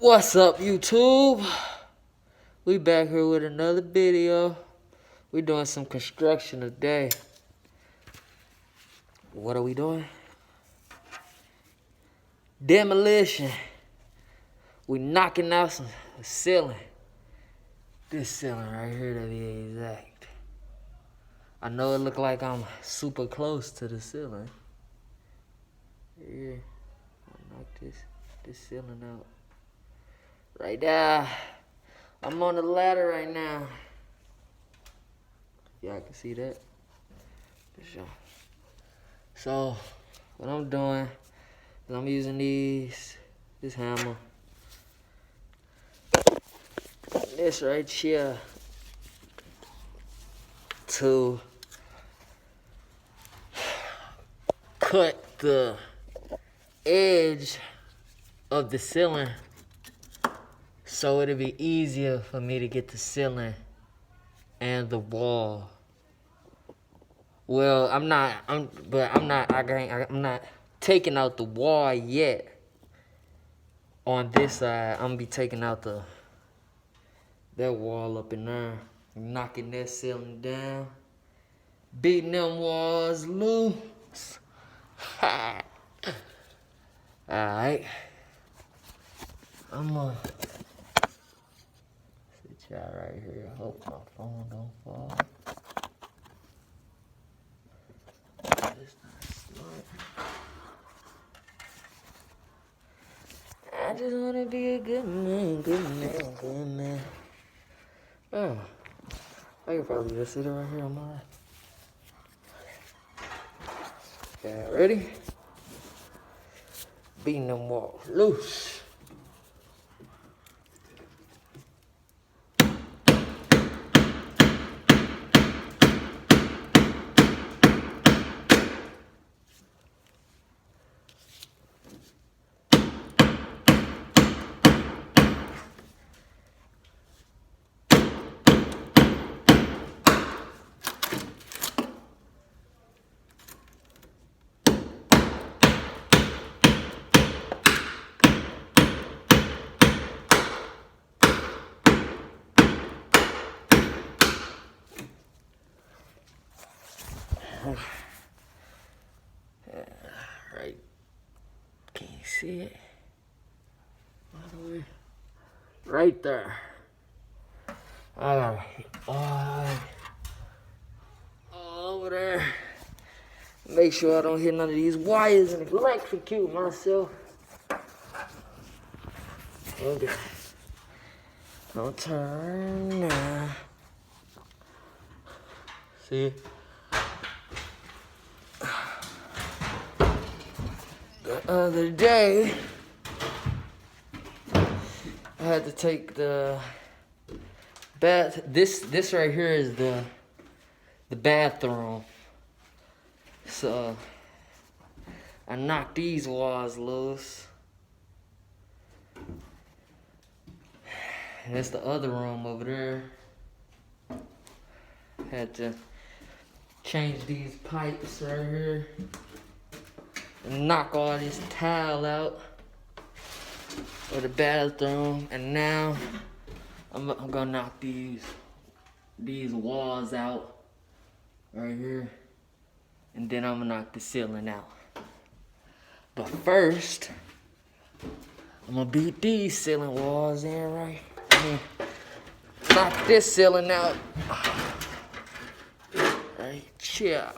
What's up, YouTube? We back here with another video. We doing some construction today. What are we doing? Demolition. We knocking out some ceiling. This ceiling right here, to be exact. I know it look like I'm super close to the ceiling. Here, I'll knock this ceiling out. Right there. I'm on the ladder right now. Y'all can see that. For sure. So, what I'm doing is I'm using this hammer. This right here to cut the edge of the ceiling so it'll be easier for me to get the ceiling and the wall. Well, I'm not taking out the wall yet. On this side, I'm gonna be taking out that wall up in there, knocking that ceiling down, beating them walls loose. Alright. I'm gonna sit y'all right here. Hope my phone don't fall. It's not smart. I just wanna be a good man. Oh, I could probably just sit right here on my right. Okay, ready? Beating them walls loose. Right, can you see it? All the way right there. I gotta hit all over there. Make sure I don't hit none of these wires and electrocute myself. Okay. Don't turn now. See? The other day, I had to take the bath. This right here is the bathroom. So I knocked these walls loose. And that's the other room over there. Had to change these pipes right here. And knock all this tile out of the bathroom, and now I'm gonna knock these walls out right here, and then I'm gonna knock the ceiling out. But first, I'm gonna beat these ceiling walls in right. Knock this ceiling out right here.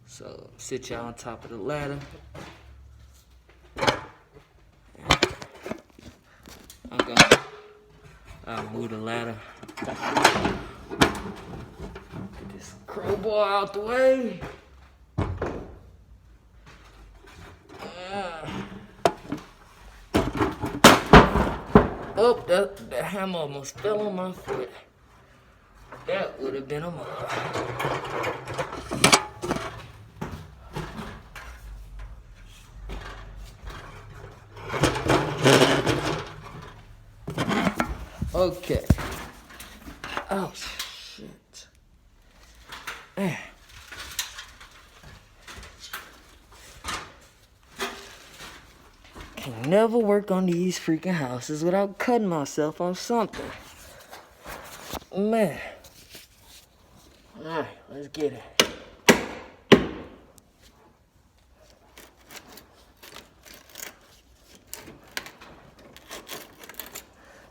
So, sit y'all on top of the ladder. I'll move the ladder. Get this crowbar out the way. Oh, that hammer almost fell on my foot. That would have been a mother. Okay. Oh, shit. Can't never work on these freaking houses without cutting myself on something. Man. Alright, let's get it.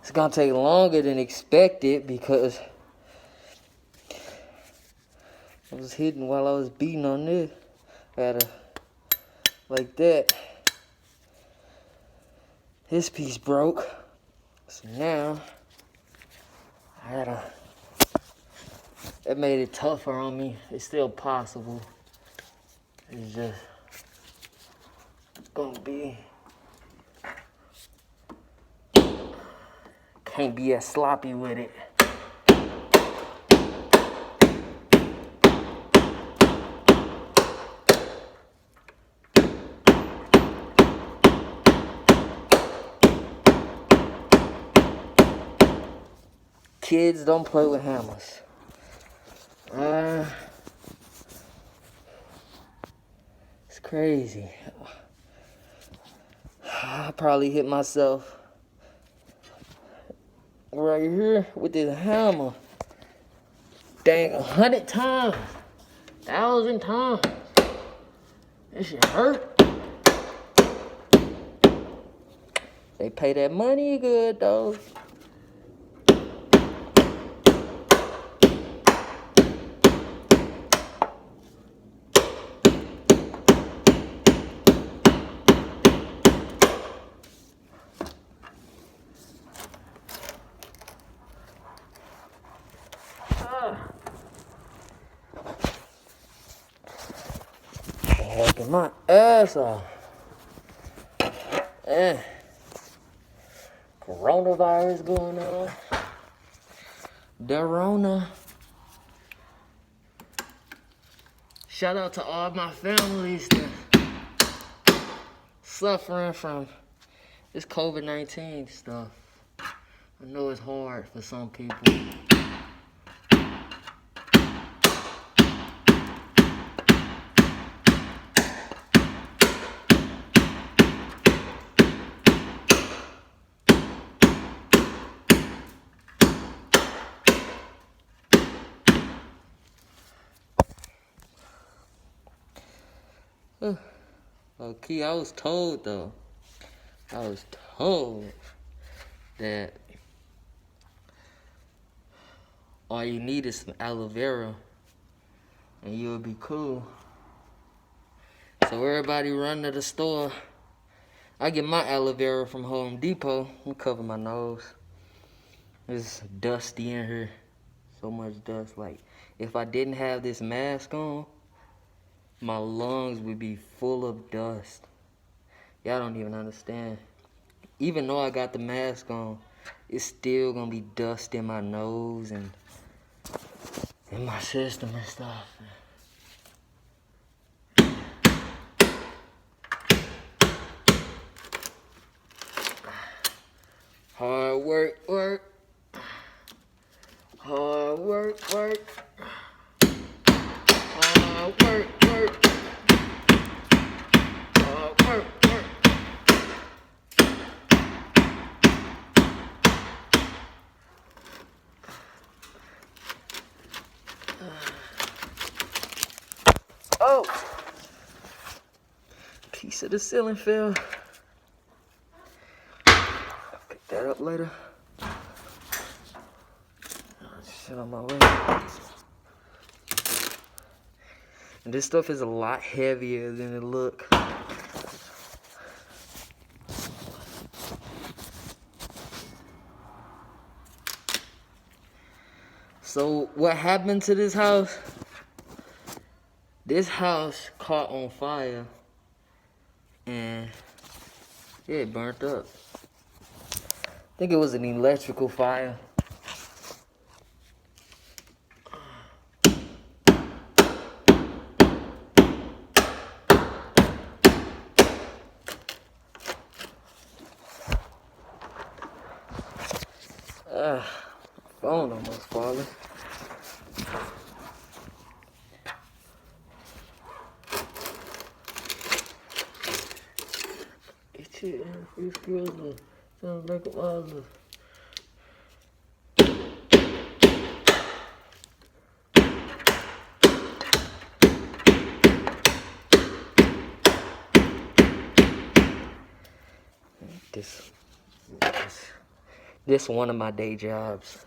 It's gonna take longer than expected because I was hitting while I was beating on this. Like that. This piece broke. So now, that made it tougher on me. It's still possible. It's just gonna be, can't be as sloppy with it. Kids don't play with hammers. It's crazy. I probably hit myself right here with this hammer. Dang, 100 times, 1,000 times. This shit hurt. They pay that money good though. Working my ass off. Coronavirus going on. Dorona. Shout out to all my families that suffering from this COVID-19 stuff. I know it's hard for some people. Okay, I was told that all you need is some aloe vera and you'll be cool. So everybody run to the store. I get my aloe vera from Home Depot. I'm cover my nose. It's dusty in here. So much dust. Like, if I didn't have this mask on, my lungs would be full of dust. Y'all don't even understand. Even though I got the mask on, it's still gonna be dust in my nose and in my system and stuff. Hard work. Hard work. Hard work. Oh! Piece of the ceiling fell. Pick that up later. Shit on my way. And this stuff is a lot heavier than it looks. So what happened to this house? This house caught on fire and it burnt up. I think it was an electrical fire. My phone almost falling. It's here. Excuse me. Sounds like a bother. This one of my day jobs.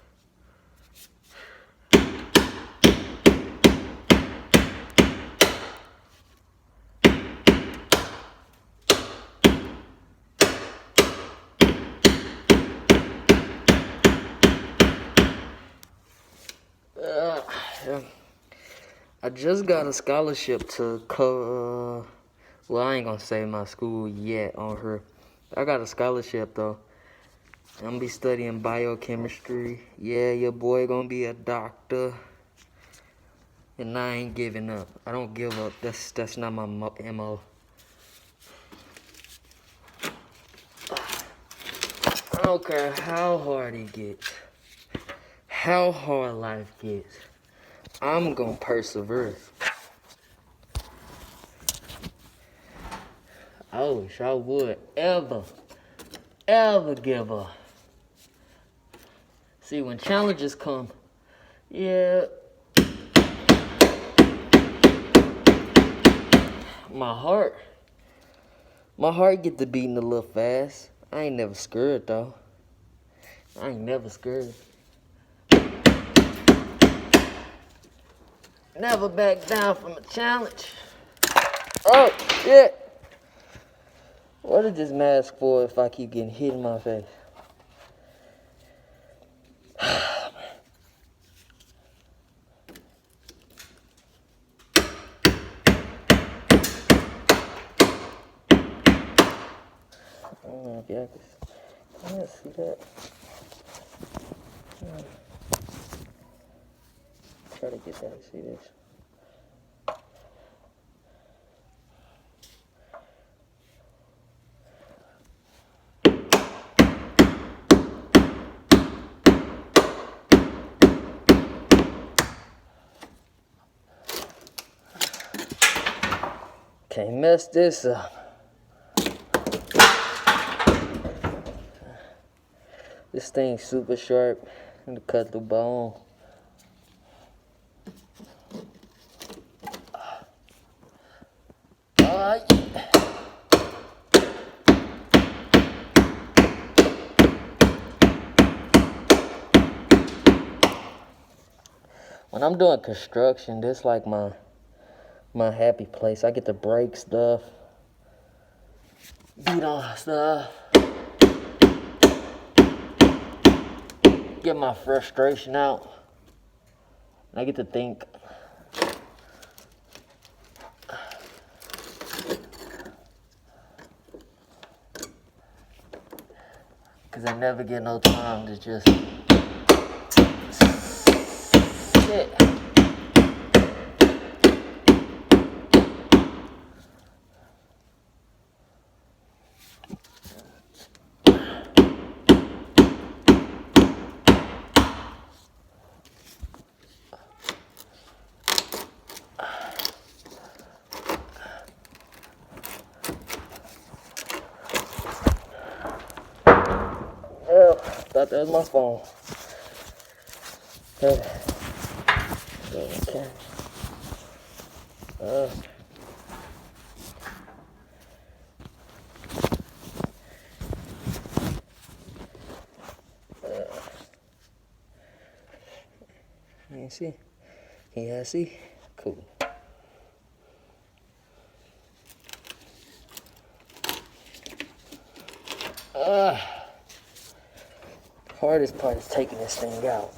I just got a scholarship to well, I ain't gonna say my school yet on her. I got a scholarship though. I'm gonna be studying biochemistry. Yeah, your boy gonna be a doctor. And I ain't giving up. I don't give up. That's not my MO. I don't care how hard it gets. How hard life gets. I'm gonna persevere. I wish I would ever give up. See, when challenges come, yeah, my heart get to beating a little fast. I ain't never scared though. I ain't never scared. Never back down from a challenge. Oh, shit. What is this mask for if I keep getting hit in my face? I don't know if y'all can see that. Try to get that to see this. Can't mess this up. This thing's super sharp and to cut the bone. When I'm doing construction, this like my happy place. I get to break stuff, beat on stuff, get my frustration out. I get to think. Cause I never get no time to just sit. Oh, thought that was my phone. Okay. You see? Can you guys see? Cool. Hardest part is taking this thing out.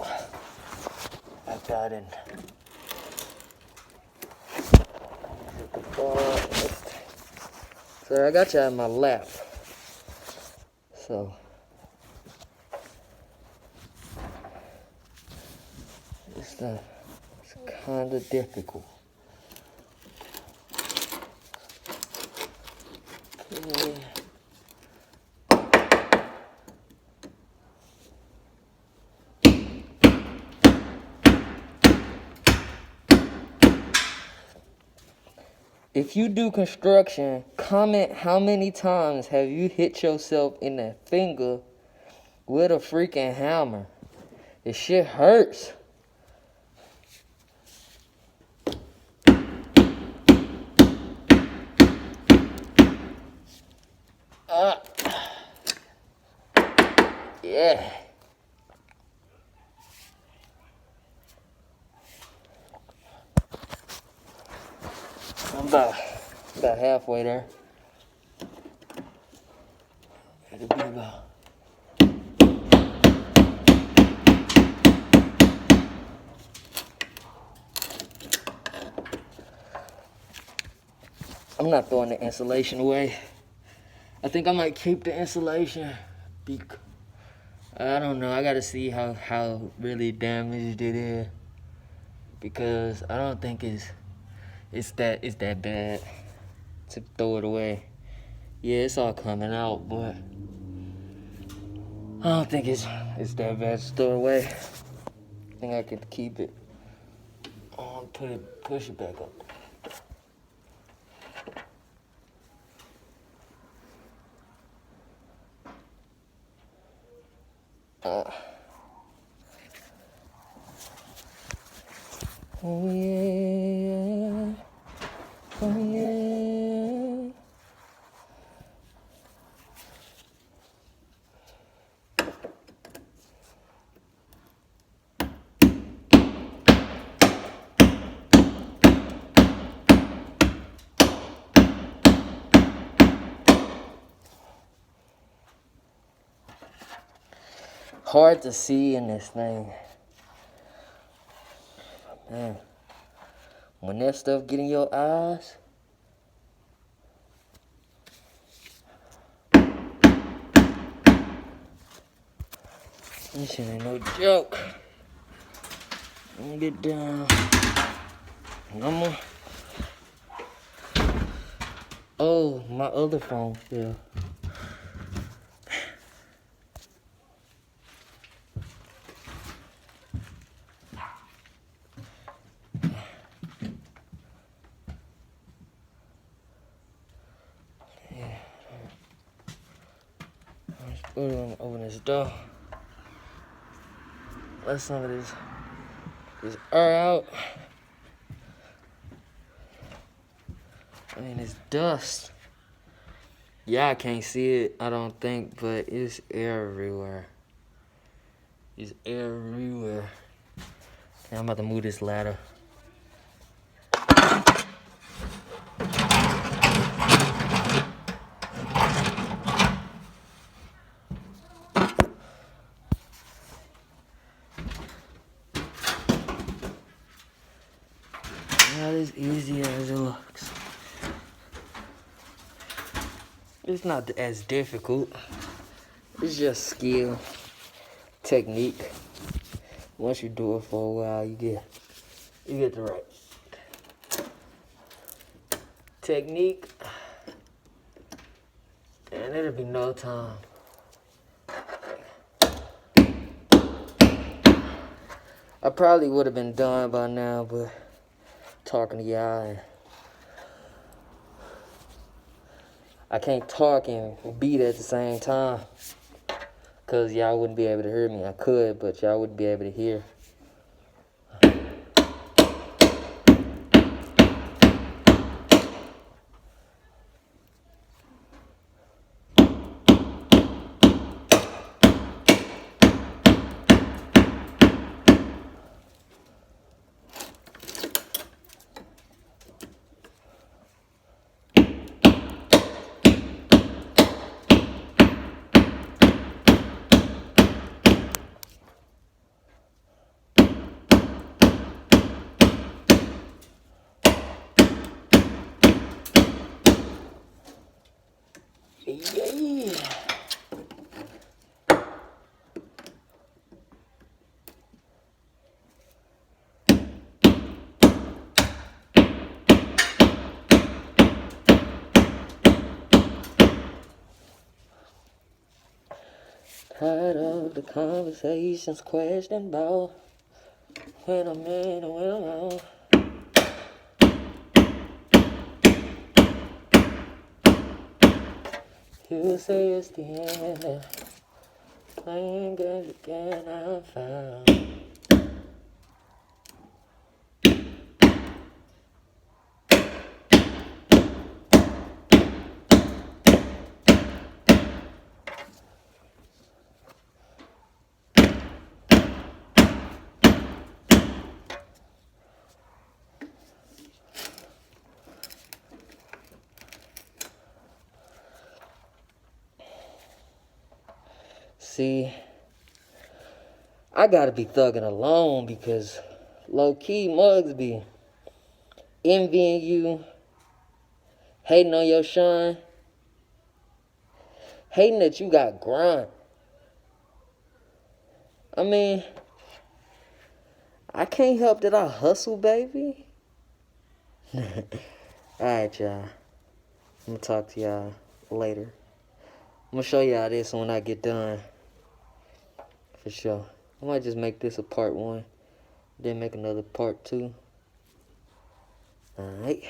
After I didn't hit the bar. So I got you on my lap. So it's kind of difficult. Okay. If you do construction, comment how many times have you hit yourself in the finger with a freaking hammer. This shit hurts. Yeah. I'm about halfway there. It'll be about. I'm not throwing the insulation away. I think I might keep the insulation. I don't know. I gotta see how really damaged it is, because I don't think it's that bad to throw it away. Yeah, it's all coming out, but I don't think it's that bad to throw it away. I think I could keep it. Push it back up. Oh yeah, oh yeah. Hard to see in this thing. Man, when that stuff get in your eyes, this shit ain't no joke. Let me get down. Oh, my other phone fell. We're gonna open this door. Let some of this air out. I mean, it's dust. Yeah, I can't see it, I don't think, but it's everywhere. It's everywhere. Okay, I'm about to move this ladder. Not as easy as it looks. It's not as difficult. It's just skill, technique. Once you do it for a while, you get the right technique, and it'll be no time. I probably would have been done by now, but talking to y'all, and I can't talk and beat at the same time, because y'all wouldn't be able to hear me. I could, but y'all wouldn't be able to hear. Yeah. Tired of the conversations, question about when I'm in and when I'm out. You say it's the end. Playing games again, I found. See, I gotta be thugging alone because low-key mugs be envying you, hating on your shine, hating that you got grind. I mean, I can't help that I hustle, baby. Alright, y'all. I'm gonna talk to y'all later. I'm gonna show y'all this when I get done. For sure. I might just make this a part 1, then make another part 2. Alright.